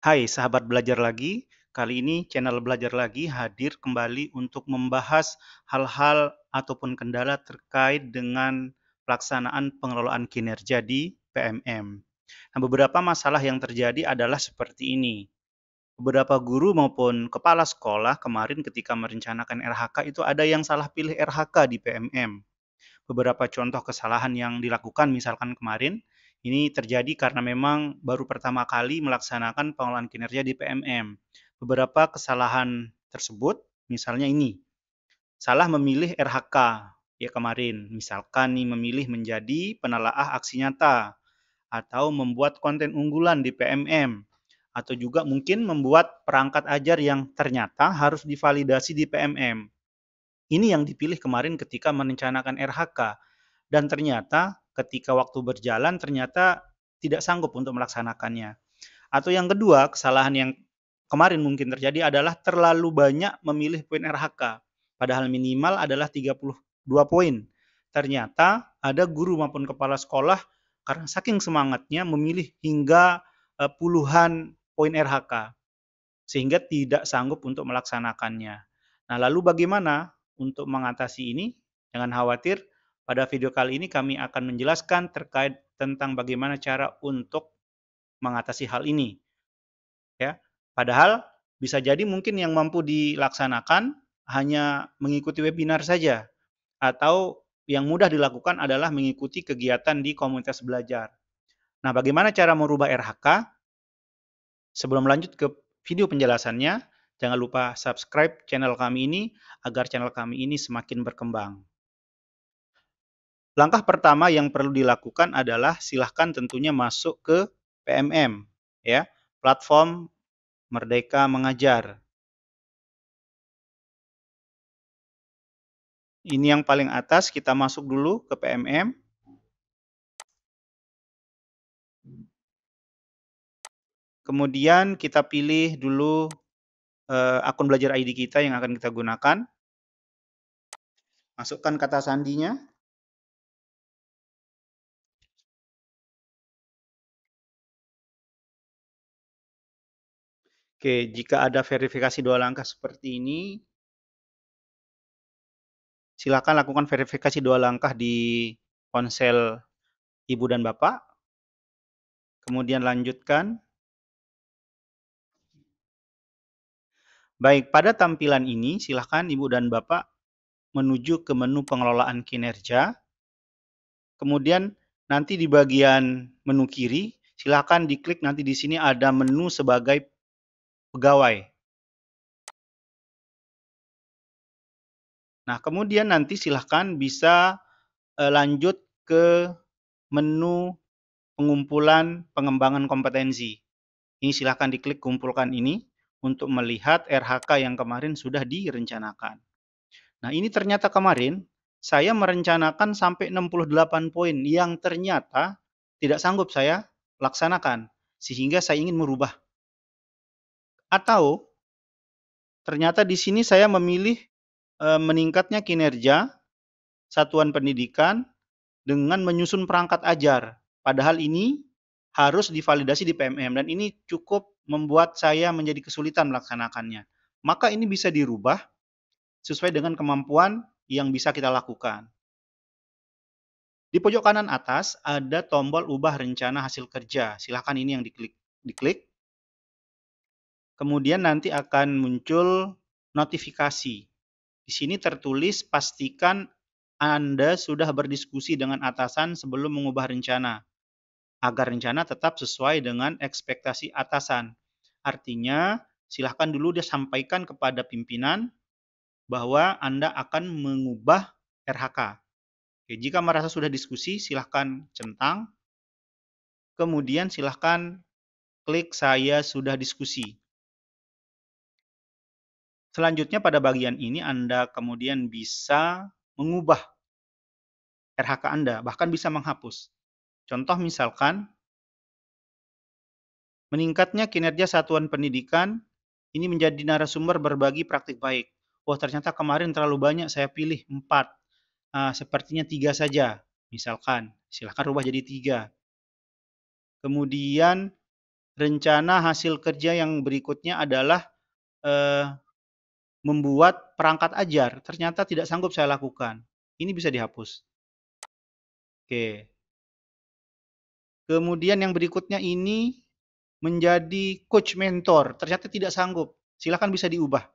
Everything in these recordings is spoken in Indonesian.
Hai sahabat belajar lagi, kali ini channel Belajar Lagi hadir kembali untuk membahas hal-hal ataupun kendala terkait dengan pelaksanaan pengelolaan kinerja di PMM. Nah, beberapa masalah yang terjadi adalah seperti ini. Beberapa guru maupun kepala sekolah kemarin ketika merencanakan RHK itu ada yang salah pilih RHK di PMM. Beberapa contoh kesalahan yang dilakukan misalkan kemarin, ini terjadi karena memang baru pertama kali melaksanakan pengelolaan kinerja di PMM. Beberapa kesalahan tersebut, misalnya ini, salah memilih RHK ya kemarin, misalkan nih memilih menjadi penelaah aksi nyata, atau membuat konten unggulan di PMM, atau juga mungkin membuat perangkat ajar yang ternyata harus divalidasi di PMM. Ini yang dipilih kemarin ketika merencanakan RHK. Dan ternyata ketika waktu berjalan ternyata tidak sanggup untuk melaksanakannya. Atau yang kedua, kesalahan yang kemarin mungkin terjadi adalah terlalu banyak memilih poin RHK. Padahal minimal adalah 32 poin. Ternyata ada guru maupun kepala sekolah karena saking semangatnya memilih hingga puluhan poin RHK sehingga tidak sanggup untuk melaksanakannya. Nah, lalu bagaimana untuk mengatasi ini? Jangan khawatir, pada video kali ini kami akan menjelaskan terkait tentang bagaimana cara untuk mengatasi hal ini. Ya, padahal bisa jadi mungkin yang mampu dilaksanakan hanya mengikuti webinar saja, atau yang mudah dilakukan adalah mengikuti kegiatan di komunitas belajar. Nah, bagaimana cara merubah RHK? Sebelum lanjut ke video penjelasannya, jangan lupa subscribe channel kami ini agar channel kami ini semakin berkembang. Langkah pertama yang perlu dilakukan adalah silahkan tentunya masuk ke PMM, ya, platform Merdeka Mengajar. Ini yang paling atas, kita masuk dulu ke PMM. Kemudian kita pilih dulu akun belajar ID kita yang akan kita gunakan. Masukkan kata sandinya. Oke, jika ada verifikasi 2 langkah seperti ini, silakan lakukan verifikasi 2 langkah di ponsel Ibu dan Bapak. Kemudian lanjutkan. Baik, pada tampilan ini silakan Ibu dan Bapak menuju ke menu pengelolaan kinerja. Kemudian nanti di bagian menu kiri, silakan diklik nanti di sini ada menu sebagai pegawai. Nah, kemudian nanti silakan bisa lanjut ke menu pengumpulan pengembangan kompetensi. Ini silakan diklik kumpulkan ini untuk melihat RHK yang kemarin sudah direncanakan. Nah, ini ternyata kemarin saya merencanakan sampai 68 poin yang ternyata tidak sanggup saya laksanakan, sehingga saya ingin merubah. Atau ternyata di sini saya memilih meningkatnya kinerja satuan pendidikan dengan menyusun perangkat ajar. Padahal ini harus divalidasi di PMM dan ini cukup membuat saya menjadi kesulitan melaksanakannya. Maka ini bisa dirubah sesuai dengan kemampuan yang bisa kita lakukan. Di pojok kanan atas ada tombol ubah rencana hasil kerja. Silahkan ini yang diklik. Kemudian nanti akan muncul notifikasi. Di sini tertulis pastikan Anda sudah berdiskusi dengan atasan sebelum mengubah rencana, agar rencana tetap sesuai dengan ekspektasi atasan. Artinya, silahkan dulu dia sampaikan kepada pimpinan bahwa Anda akan mengubah RHK. Oke, jika merasa sudah diskusi, silahkan centang. Kemudian silahkan klik saya sudah diskusi. Selanjutnya pada bagian ini Anda kemudian bisa mengubah RHK Anda, bahkan bisa menghapus. Contoh misalkan, meningkatnya kinerja satuan pendidikan, ini menjadi narasumber berbagi praktik baik. Wah, ternyata kemarin terlalu banyak saya pilih 4. Sepertinya 3 saja. Misalkan, silahkan rubah jadi 3. Kemudian rencana hasil kerja yang berikutnya adalah membuat perangkat ajar. Ternyata tidak sanggup saya lakukan. Ini bisa dihapus. Oke. Kemudian yang berikutnya ini menjadi coach mentor. Ternyata tidak sanggup. Silakan bisa diubah.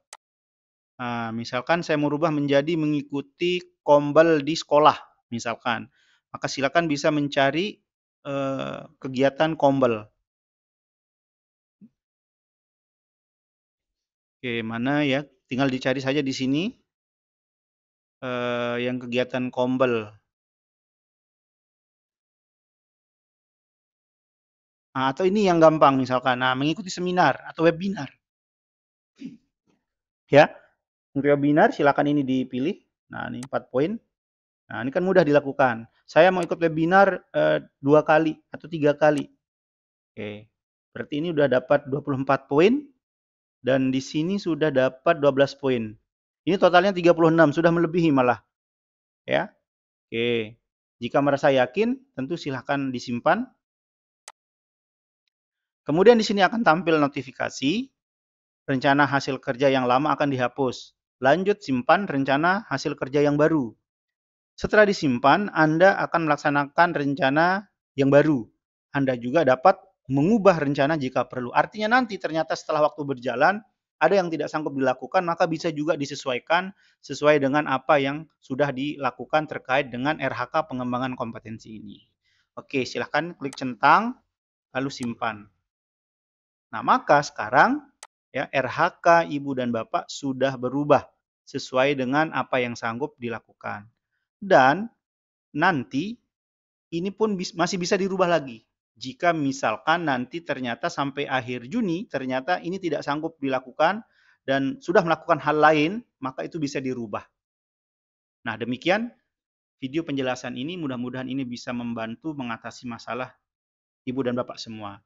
Nah, misalkan saya mau rubah menjadi mengikuti kombel di sekolah, misalkan. Maka silakan bisa mencari kegiatan kombel. Oke, mana ya? Tinggal dicari saja di sini yang kegiatan kombel. Nah, atau ini yang gampang misalkan, nah mengikuti seminar atau webinar. Ya, untuk webinar silakan ini dipilih. Nah, ini 4 poin. Nah, ini kan mudah dilakukan. Saya mau ikut webinar 2 kali atau 3 kali. Oke. Berarti ini udah dapat 24 poin dan di sini sudah dapat 12 poin. Ini totalnya 36, sudah melebihi malah. Ya. Oke. Jika merasa yakin, tentu silahkan disimpan. Kemudian di sini akan tampil notifikasi, rencana hasil kerja yang lama akan dihapus. Lanjut simpan rencana hasil kerja yang baru. Setelah disimpan, Anda akan melaksanakan rencana yang baru. Anda juga dapat mengubah rencana jika perlu. Artinya nanti ternyata setelah waktu berjalan, ada yang tidak sanggup dilakukan, maka bisa juga disesuaikan sesuai dengan apa yang sudah dilakukan terkait dengan RHK pengembangan kompetensi ini. Oke, silahkan klik centang, lalu simpan. Nah, maka sekarang ya RHK Ibu dan Bapak sudah berubah sesuai dengan apa yang sanggup dilakukan. Dan nanti ini pun masih bisa dirubah lagi. Jika misalkan nanti ternyata sampai akhir Juni ternyata ini tidak sanggup dilakukan dan sudah melakukan hal lain, maka itu bisa dirubah. Nah, demikian video penjelasan ini, mudah-mudahan ini bisa membantu mengatasi masalah Ibu dan Bapak semua.